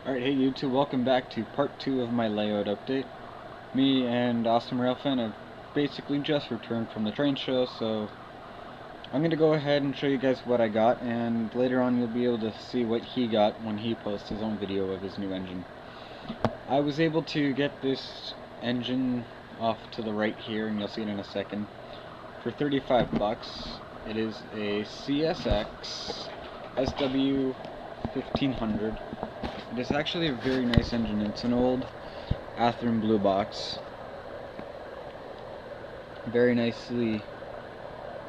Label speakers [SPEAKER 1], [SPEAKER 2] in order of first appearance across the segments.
[SPEAKER 1] Alright, hey YouTube, welcome back to part 2 of my layout update. Me and Awesome Railfan have basically just returned from the train show, so I'm going to go ahead and show you guys what I got, and later on you'll be able to see what he got when he posts his own video of his new engine. I was able to get this engine off to the right here, and you'll see it in a second, for 35 bucks. It is a CSX SW 1500. It is actually a very nice engine. It's an old Athearn Blue Box. Very nicely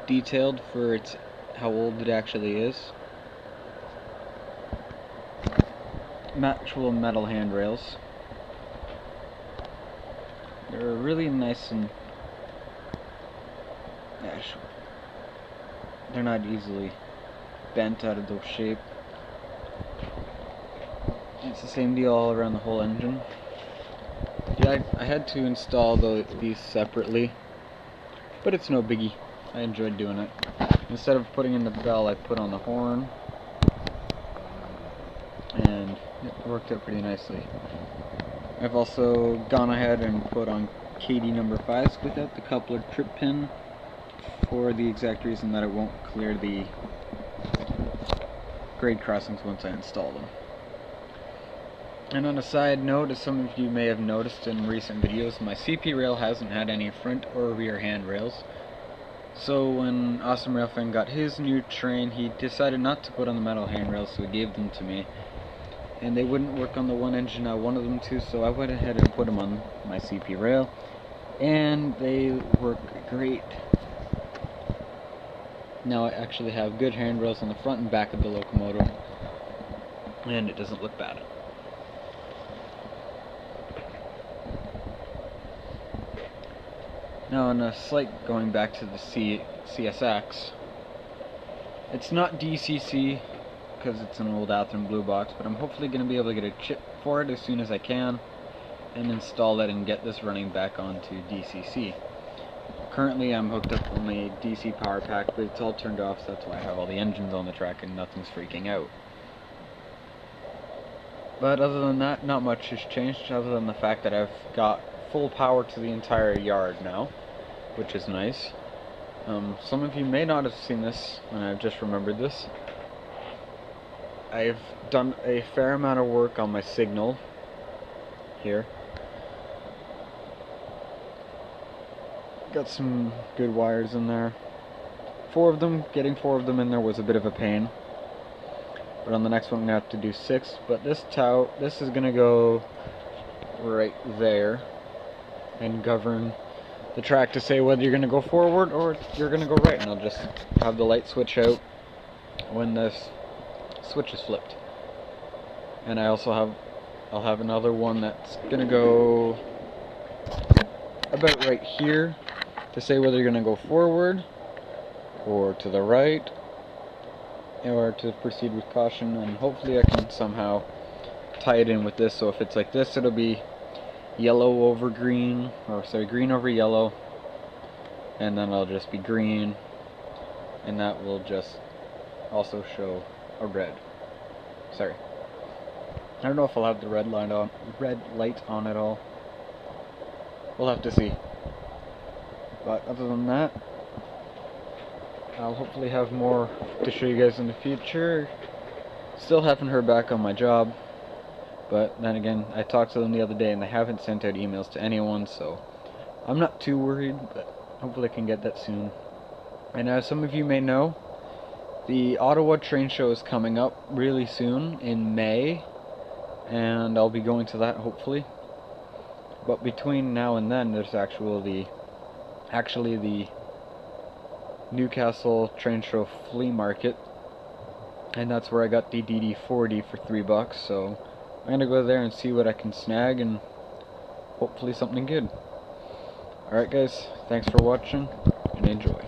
[SPEAKER 1] detailed for how old it actually is. Actual metal handrails. They're really nice and they're not easily bent out of the shape. It's the same deal all around the whole engine. Yeah, I had to install these separately, but it's no biggie. I enjoyed doing it. Instead of putting in the bell, I put on the horn, and it worked out pretty nicely. I've also gone ahead and put on KD number 5s without the coupler trip pin, for the exact reason that it won't clear the grade crossings once I install them. And on a side note, as some of you may have noticed in recent videos, my CP rail hasn't had any front or rear handrails. So when Awesome Railfan got his new train, he decided not to put on the metal handrails, so he gave them to me. And they wouldn't work on the one engine I wanted them to, so I went ahead and put them on my CP rail. And they work great. Now I actually have good handrails on the front and back of the locomotive, and it doesn't look bad. Now, on a slight going back to the CSX, it's not DCC because it's an old Athearn Blue Box, but I'm hopefully going to be able to get a chip for it as soon as I can and install it and get this running back onto DCC. Currently I'm hooked up on a DC power pack, but it's all turned off, so that's why I have all the engines on the track and nothing's freaking out. But other than that, not much has changed, other than the fact that I've got full power to the entire yard now, which is nice. Some of you may not have seen this, and I've just remembered this. I've done a fair amount of work on my signal here. Got some good wires in there. Getting four of them in there was a bit of a pain. But on the next one I'm going to have to do 6. But this is going to go right there and govern the track to say whether you're going to go forward or you're going to go right. And I'll just have the light switch out when this switch is flipped. And I'll have another one that's going to go about right here to say whether you're going to go forward or to the right, or to proceed with caution. And hopefully I can somehow tie it in with this, so if it's like this, it'll be yellow over green, or sorry, green over yellow, and then it'll just be green, and that will just also show a red. Sorry, I don't know if I'll have the red light on at all. We'll have to see. But other than that, I'll hopefully have more to show you guys in the future. Still haven't heard back on my job, but then again, I talked to them the other day and they haven't sent out emails to anyone, so I'm not too worried, but hopefully I can get that soon. And as some of you may know, the Ottawa train show is coming up really soon in May, and I'll be going to that hopefully. But between now and then, there's actually the Newcastle Train Show Flea Market, and that's where I got the DD40 for $3, so I'm gonna go there and see what I can snag, and hopefully something good. Alright guys, thanks for watching, and enjoy.